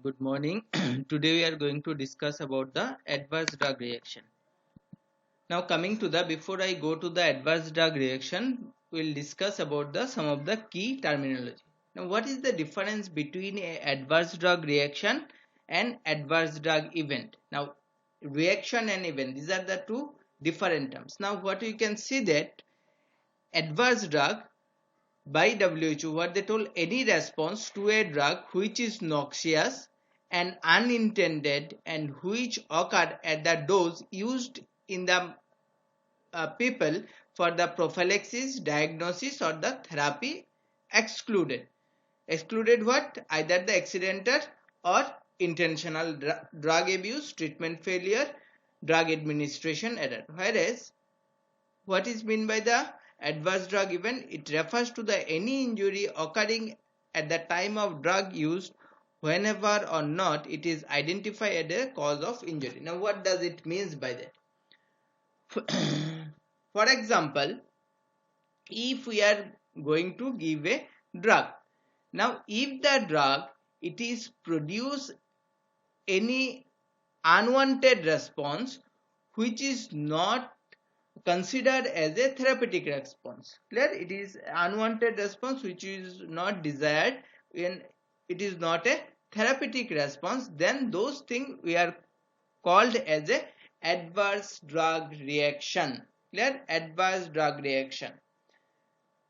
Good morning. Today we are going to discuss about the adverse drug reaction. Now coming to before I go to the adverse drug reaction, we'll discuss about some of the key terminology. Now what is the difference between a adverse drug reaction and adverse drug event? Now reaction and event, these are the two different terms. Now what you can see that adverse drug by WHO, what they told, any response to a drug which is noxious and unintended and which occurred at the dose used in the people for the prophylaxis, diagnosis or the therapy excluded. Excluded what? Either the accidental or intentional drug abuse, treatment failure, drug administration error. Whereas what is meant by the adverse drug event? It refers to the any injury occurring at the time of drug use whenever or not it is identified as a cause of injury. Now what does it mean by that? For example, if we are going to give a drug, now if the drug it is produce any unwanted response which is not considered as a therapeutic response, clear, it is unwanted response which is not desired, when it is not a therapeutic response, then those things we are called as a adverse drug reaction, clear, adverse drug reaction.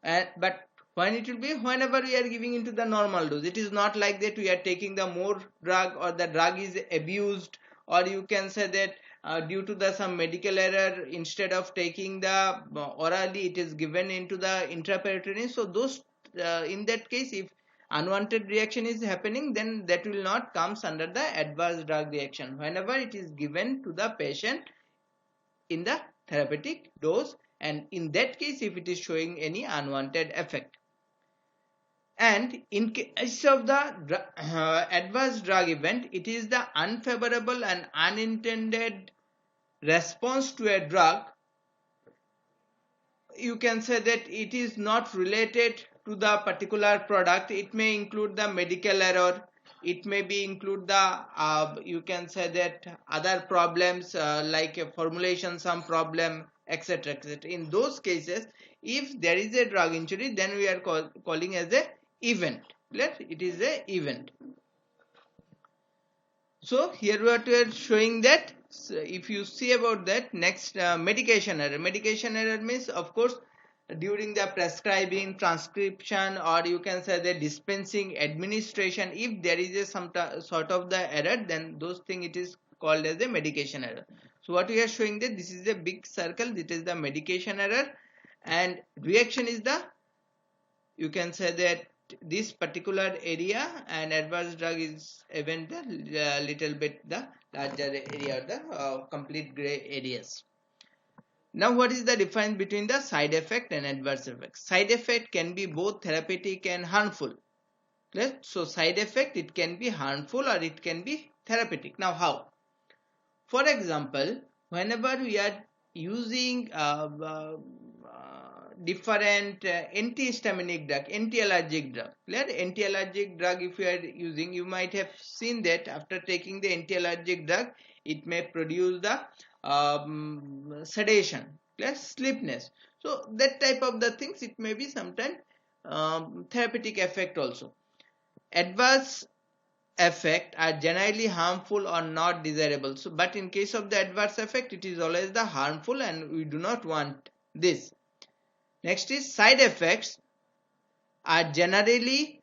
But when it will be, whenever we are giving into the normal dose, it is not like that we are taking the more drug or the drug is abused, or you can say that due to the some medical error, instead of taking the orally, it is given into the intraperitoneal. So those in that case, if unwanted reaction is happening, then that will not comes under the adverse drug reaction whenever it is given to the patient in the therapeutic dose, and in that case if it is showing any unwanted effect. And in case of the adverse drug event, it is the unfavorable and unintended response to a drug. You can say that it is not related to the particular product. It may include the medical error, it may be include the you can say that other problems like a formulation some problem, etc, etc. In those cases, if there is a drug injury, then we are calling as a event. It is a event. So here what we are showing that, so if you see about that, next medication error. Medication error means, of course, during the prescribing, transcription, or you can say the dispensing, administration, if there is a some sort of the error, then those thing it is called as a medication error. So what we are showing that this is a big circle, it is the medication error, and reaction is the, you can say that this particular area, and adverse drug is event the little bit the larger area or the complete gray areas. Now what is the difference between the side effect and adverse effect? Side effect can be both therapeutic and harmful. So side effect, it can be harmful or it can be therapeutic. Now how? For example, whenever we are using different antihistaminic drug, anti-allergic drug, anti-allergic drug, if you are using, you might have seen that after taking the anti-allergic drug, it may produce the sedation, sleepiness. So that type of the things, it may be sometimes therapeutic effect also. Adverse effect are generally harmful or not desirable. So but in case of the adverse effect, it is always the harmful, and we do not want this. Next is side effects are generally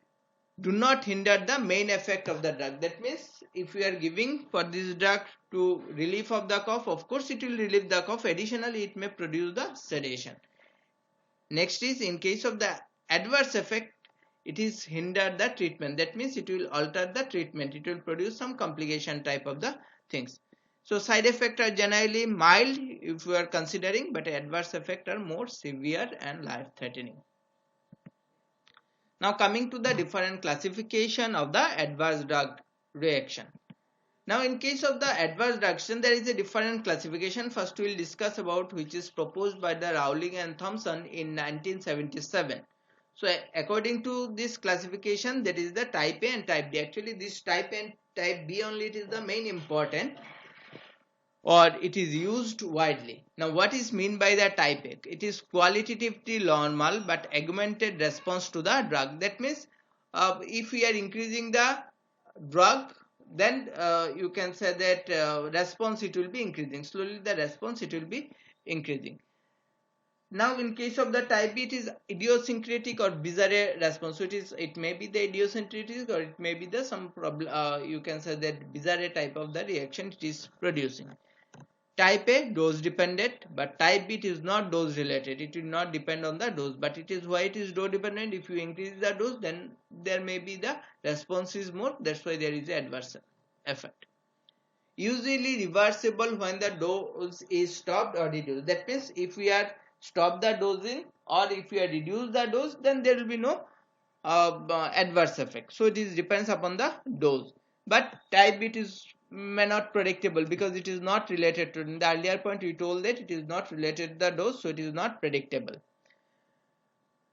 do not hinder the main effect of the drug. That means if we are giving for this drug to relief of the cough, of course it will relieve the cough. Additionally, it may produce the sedation. Next is in case of the adverse effect, it is hinder the treatment. That means it will alter the treatment. It will produce some complication type of the things. So side effects are generally mild if we are considering, but adverse effects are more severe and life-threatening. Now coming to the different classification of the adverse drug reaction. Now in case of the adverse drug reaction, there is a different classification. First we will discuss about which is proposed by the Rowling and Thompson in 1977. So according to this classification, that is the type A and type D. Actually this type A and type B only, it is the main important, or it is used widely. Now what is mean by the type A? It is qualitatively normal but augmented response to the drug. That means if we are increasing the drug, then you can say that response it will be increasing. Slowly the response it will be increasing. Now in case of the type B, it is idiosyncratic or bizarre response. So it may be the idiosyncratic, or it may be the some problem, you can say that bizarre type of the reaction it is producing. Type A, dose dependent, but type B, it is not dose related. It will not depend on the dose, but it is why it is dose dependent. If you increase the dose, then there may be the response is more. That's why there is an adverse effect. Usually reversible when the dose is stopped or reduced. That means if we are stop the dosing, or if we are reduce the dose, then there will be no adverse effect. So it is depends upon the dose. But type B, it is may not predictable, because it is not related to, in the earlier point we told that it is not related to the dose, so it is not predictable.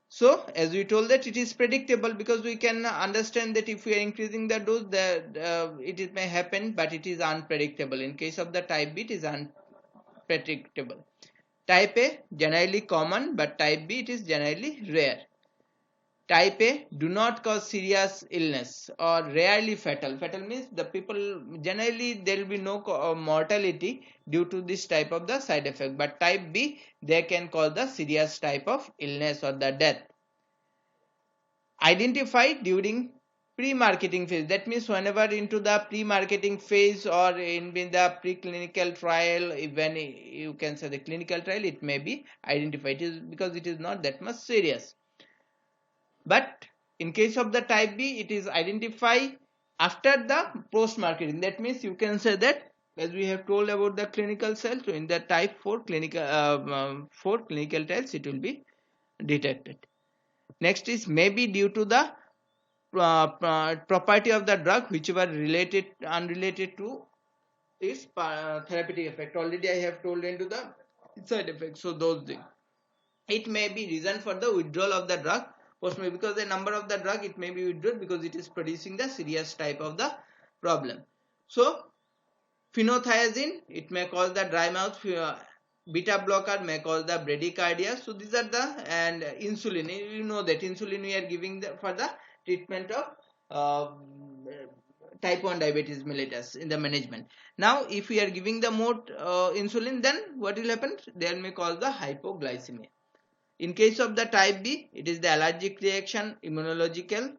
So as we told that it is predictable, because we can understand that if we are increasing the dose, it may happen, but it is unpredictable. In case of the type B, it is unpredictable. Type A, generally common, but type B, it is generally rare. Type A do not cause serious illness or rarely fatal. Fatal means the people generally there will be no mortality due to this type of the side effect. But type B, they can cause the serious type of illness or the death. Identified during pre-marketing phase. That means whenever into the pre-marketing phase, or in the preclinical trial, when you can say the clinical trial, it may be identified. It is because it is not that much serious. But in case of the type B, it is identified after the post-marketing. That means you can say that, as we have told about the clinical cells, so in the type 4 clinical trials, it will be detected. Next is maybe due to the property of the drug, which were unrelated to its therapeutic effect. Already I have told into the side effects. So those things. It may be reason for the withdrawal of the drug, because the number of the drug, it may be withdrawn because it is producing the serious type of the problem. So phenothiazine, it may cause the dry mouth. Beta blocker may cause the bradycardia. So these are the, and insulin, you know that insulin we are giving for the treatment of type 1 diabetes mellitus in the management. Now if we are giving the more insulin, then what will happen? They may cause the hypoglycemia. In case of the type B, it is the allergic reaction, immunological,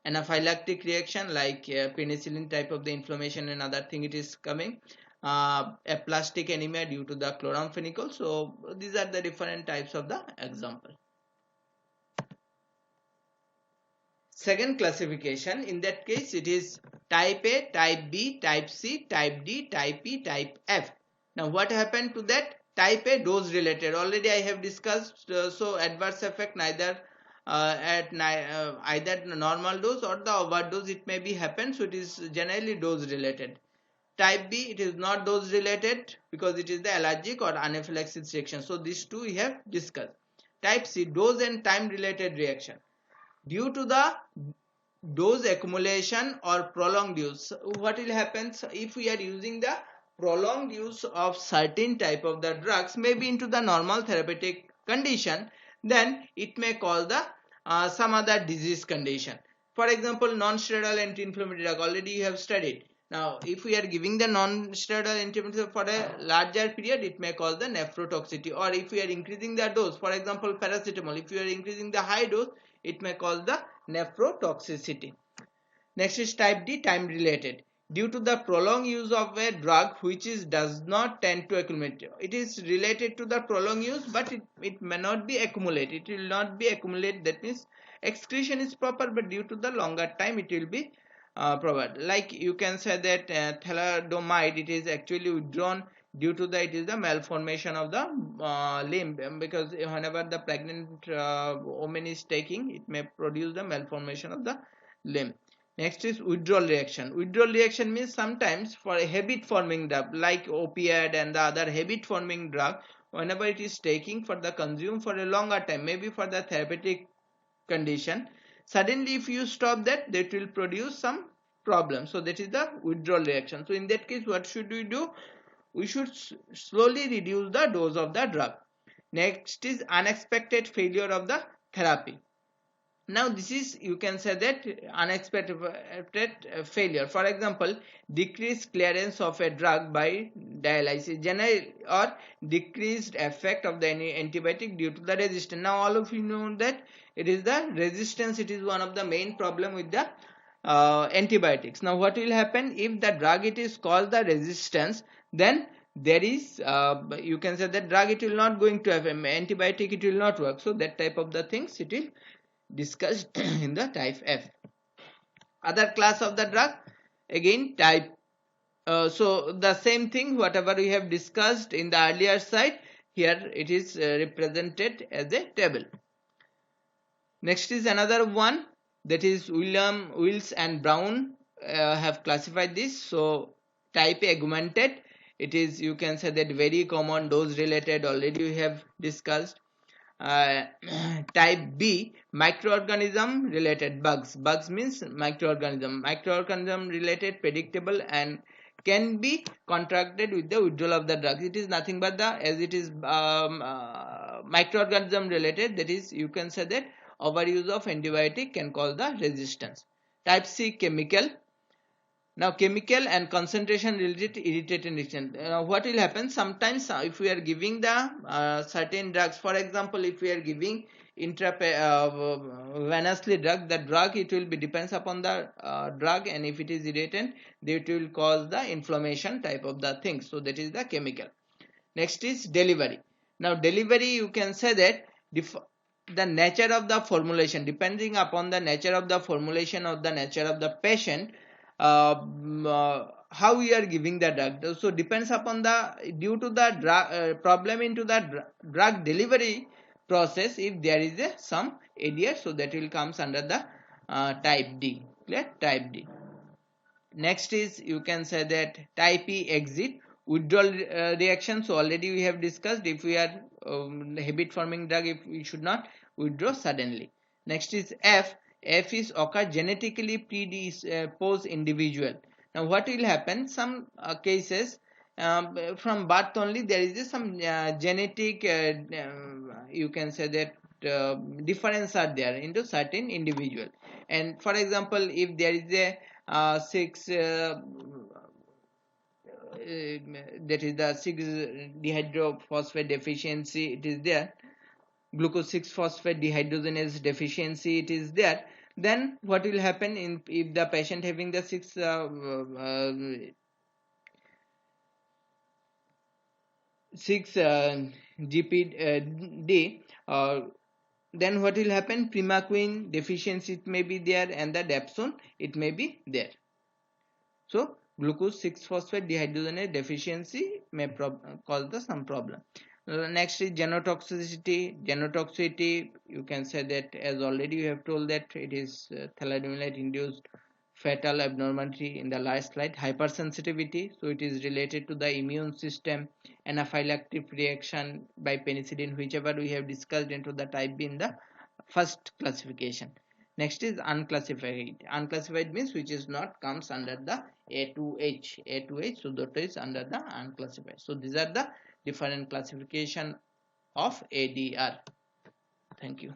anaphylactic reaction, like penicillin type of the inflammation and other thing it is coming. Aplastic anemia due to the chloramphenicol. So these are the different types of the example. Second classification, in that case it is type A, type B, type C, type D, type E, type F. Now what happened to that? Type A, dose related, already I have discussed. So adverse effect neither at either normal dose or the overdose, it may be happen. So it is generally dose related. Type B, it is not dose related, because it is the allergic or anaphylaxis reaction. So these two we have discussed. Type C, dose and time related reaction. Due to the dose accumulation or prolonged use, what will happen if we are using the prolonged use of certain type of the drugs, maybe into the normal therapeutic condition, then it may cause the some other disease condition. For example, non-steroidal anti-inflammatory drug, already you have studied. Now if we are giving the non-steroidal anti-inflammatory for a larger period, it may cause the nephrotoxicity. Or if we are increasing the dose, for example paracetamol, if you are increasing the high dose, it may cause the nephrotoxicity. Next is type D, time related. Due to the prolonged use of a drug which does not tend to accumulate. It is related to the prolonged use, but it may not be accumulated. It will not be accumulated. That means excretion is proper, but due to the longer time it will be proper. Like you can say that thalidomide, it is actually withdrawn due to the, it is the malformation of the limb, because whenever the pregnant woman is taking, it may produce the malformation of the limb. Next is withdrawal reaction. Withdrawal reaction means sometimes for a habit forming drug like opioid and the other habit forming drug, whenever it is taking for the consume for a longer time, maybe for the therapeutic condition. Suddenly if you stop that will produce some problem. So that is the withdrawal reaction. So in that case, what should we do? We should slowly reduce the dose of the drug. Next is unexpected failure of the therapy. Now this is, you can say that, unexpected failure. For example, decreased clearance of a drug by dialysis, general or decreased effect of the antibiotic due to the resistance. Now all of you know that it is the resistance, it is one of the main problem with the antibiotics. Now what will happen if the drug it is caused the resistance? Then there is, you can say that drug it will not going to have antibiotic, it will not work. So that type of the things it will discussed in the type F. Other class of the drug, again type, so the same thing whatever we have discussed in the earlier slide, here it is represented as a table. Next is another one, that is Wills and Brown have classified this. So type A, augmented, it is, you can say that, very common, dose related, already we have discussed. Type B, microorganism related, bugs means microorganism related, predictable, and can be contracted with the withdrawal of the drug. It is nothing but the, as it is microorganism related, that is, you can say that overuse of antibiotic can cause the resistance. Type C, chemical. Now chemical and concentration related irritating reaction. What will happen sometimes if we are giving the certain drugs, for example if we are giving intravenously drug, the drug it will be depends upon the drug, and if it is irritant it will cause the inflammation type of the thing. So that is the chemical. Next is delivery. Now delivery, you can say that the nature of the formulation, depending upon the nature of the formulation or the nature of the patient, how we are giving the drug. So depends upon the, due to the drug problem into the drug delivery process, if there is some ADR, so that will comes under the type D. Clear? Type D. Next is, you can say that type E, exit, withdrawal reaction. So already we have discussed, if we are habit forming drug, if we should not withdraw suddenly. Next is F. F is occur genetically predisposed individual. Now what will happen, some cases from birth only there is some genetic you can say that difference are there into certain individual. And for example, if there is a 6 that is the 6 dehydrophosphate deficiency, it is there, glucose 6 phosphate dehydrogenase deficiency it is there, then what will happen if the patient having the 6 GPD, then what will happen, primaquine deficiency it may be there, and the dapsone it may be there. So glucose 6 phosphate dehydrogenase deficiency may cause some problem. Next is genotoxicity. Genotoxicity, you can say that, as already you have told, that it is thalidomide induced fatal abnormality in the last slide. Hypersensitivity, so it is related to the immune system. Anaphylactic reaction by penicillin, whichever we have discussed into the type B in the first classification. Next is unclassified. Unclassified means which is not comes under the A2H. A2H, so that is under the unclassified. So these are the different classification of ADR. Thank you.